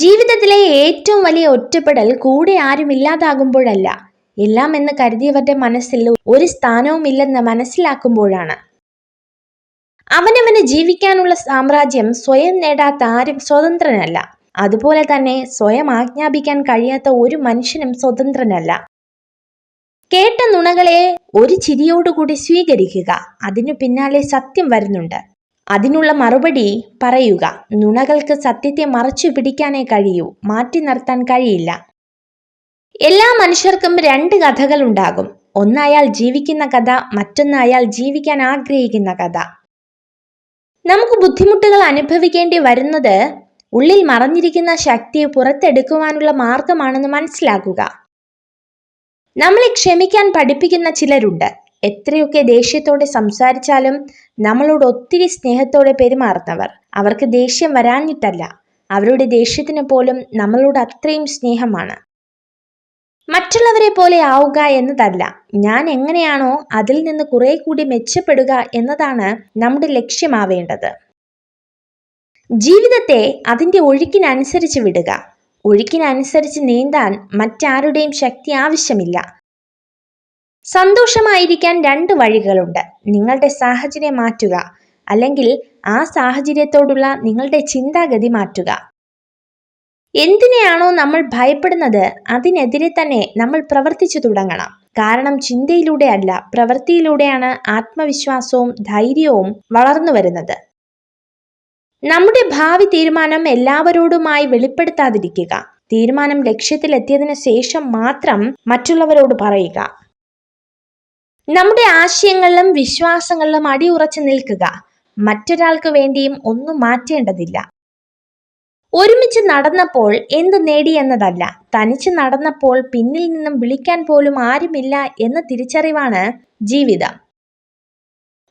ജീവിതത്തിലെ ഏറ്റവും വലിയ ഒറ്റപ്പെടൽ കൂടെ ആരുമില്ലാതാകുമ്പോഴല്ല, എല്ലാം എന്ന് കരുതിയവരുടെ മനസ്സിൽ ഒരു സ്ഥാനവുമില്ലെന്ന് മനസ്സിലാക്കുമ്പോഴാണ്. അവനവന് ജീവിക്കാനുള്ള സാമ്രാജ്യം സ്വയം നേടാത്ത ആരും സ്വതന്ത്രനല്ല. അതുപോലെ തന്നെ സ്വയം ആജ്ഞാപിക്കാൻ കഴിയാത്ത ഒരു മനുഷ്യനും സ്വതന്ത്രനല്ല. കേട്ട നുണകളെ ഒരു ചിരിയോടുകൂടി സ്വീകരിക്കുക. അതിനു പിന്നാലെ സത്യം വരുന്നുണ്ട്. അതിനുള്ള മറുപടി പറയുക. നുണകൾക്ക് സത്യത്തെ മറച്ചു പിടിക്കാനേ കഴിയൂ, മാറ്റി നിർത്താൻ കഴിയില്ല. എല്ലാ മനുഷ്യർക്കും രണ്ട് കഥകൾ ഉണ്ടാകും. ഒന്ന് അയാൾ ജീവിക്കുന്ന കഥ, മറ്റൊന്ന് അയാൾ ജീവിക്കാൻ ആഗ്രഹിക്കുന്ന കഥ. നമുക്ക് ബുദ്ധിമുട്ടുകൾ അനുഭവിക്കേണ്ടി വരുന്നത് ഉള്ളിൽ മറഞ്ഞിരിക്കുന്ന ശക്തിയെ പുറത്തെടുക്കുവാനുള്ള മാർഗമാണെന്ന് മനസ്സിലാക്കുക. നമ്മളെ ക്ഷമിക്കാൻ പഠിപ്പിക്കുന്ന ചിലരുണ്ട്. എത്രയൊക്കെ ദേഷ്യത്തോടെ സംസാരിച്ചാലും നമ്മളോട് ഒത്തിരി സ്നേഹത്തോടെ പെരുമാറുന്നവർ. അവർക്ക് ദേഷ്യം വരാഞ്ഞിട്ടല്ല, അവരുടെ ദേഷ്യത്തിന് പോലും നമ്മളോട് അത്രയും സ്നേഹമാണ്. മറ്റുള്ളവരെ പോലെ ആവുക എന്നതല്ല, ഞാൻ എങ്ങനെയാണോ അതിൽ നിന്ന് കുറെ കൂടി മെച്ചപ്പെടുക എന്നതാണ് നമ്മുടെ ലക്ഷ്യമാവേണ്ടത്. ജീവിതത്തെ അതിൻ്റെ ഒഴുക്കിനനുസരിച്ച് വിടുക. ഒഴുക്കിനനുസരിച്ച് നീന്താൻ മറ്റാരുടെയും ശക്തി ആവശ്യമില്ല. സന്തോഷമായിരിക്കാൻ രണ്ട് വഴികളുണ്ട്. നിങ്ങളുടെ സാഹചര്യം മാറ്റുക, അല്ലെങ്കിൽ ആ സാഹചര്യത്തോടുള്ള നിങ്ങളുടെ ചിന്താഗതി മാറ്റുക. എന്തിനെയാണോ നമ്മൾ ഭയപ്പെടുന്നത് അതിനെതിരെ തന്നെ നമ്മൾ പ്രവർത്തിച്ചു തുടങ്ങണം. കാരണം ചിന്തയിലൂടെ അല്ല, പ്രവൃത്തിയിലൂടെയാണ് ആത്മവിശ്വാസവും ധൈര്യവും വളർന്നു വരുന്നത്. നമ്മുടെ ഭാവി തീരുമാനം എല്ലാവരോടുമായി വെളിപ്പെടുത്താതിരിക്കുക. തീരുമാനം ലക്ഷ്യത്തിലെത്തിയതിനു ശേഷം മാത്രം മറ്റുള്ളവരോട് പറയുക. നമ്മുടെ ആശയങ്ങളിലും വിശ്വാസങ്ങളിലും അടിയുറച്ചു നിൽക്കുക. മറ്റൊരാൾക്ക് വേണ്ടിയും ഒന്നും മാറ്റേണ്ടതില്ല. ഒരുമിച്ച് നടന്നപ്പോൾ എന്ത് നേടി എന്നതല്ല, തനിച്ച് നടന്നപ്പോൾ പിന്നിൽ നിന്നും വിളിക്കാൻ പോലും ആരുമില്ല എന്ന തിരിച്ചറിവാണ് ജീവിതം.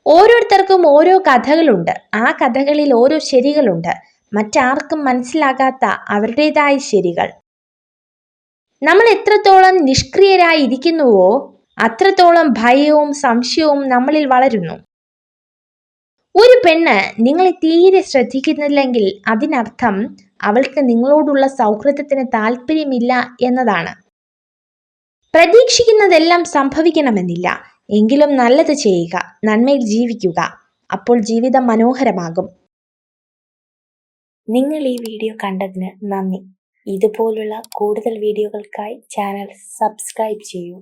ഓരോരുത്തർക്കും ഓരോ കഥകളുണ്ട്. ആ കഥകളിൽ ഓരോ ശരികളുണ്ട്, മറ്റാർക്കും മനസ്സിലാകാത്ത അവരുടേതായ ശരികൾ. നമ്മൾ എത്രത്തോളം നിഷ്ക്രിയരായി ഇരിക്കുന്നുവോ അത്രത്തോളം ഭയവും സംശയവും നമ്മളിൽ വളരുന്നു. ഒരു പെണ്ണ് നിങ്ങളെ തീരെ ശ്രദ്ധിക്കുന്നില്ലെങ്കിൽ അതിനർത്ഥം അവൾക്ക് നിങ്ങളോടുള്ള സൗഹൃദത്തിന് താല്പര്യമില്ല എന്നതാണ്. പ്രതീക്ഷിക്കുന്നതെല്ലാം സംഭവിക്കണമെന്നില്ല, എങ്കിലും നല്ലത് ചെയ്യുക, നന്മയിൽ ജീവിക്കുക. അപ്പോൾ ജീവിതം മനോഹരമാകും. നിങ്ങൾ ഈ വീഡിയോ കണ്ടതിന് നന്ദി. ഇതുപോലുള്ള കൂടുതൽ വീഡിയോകൾക്കായി ചാനൽ സബ്സ്ക്രൈബ് ചെയ്യൂ.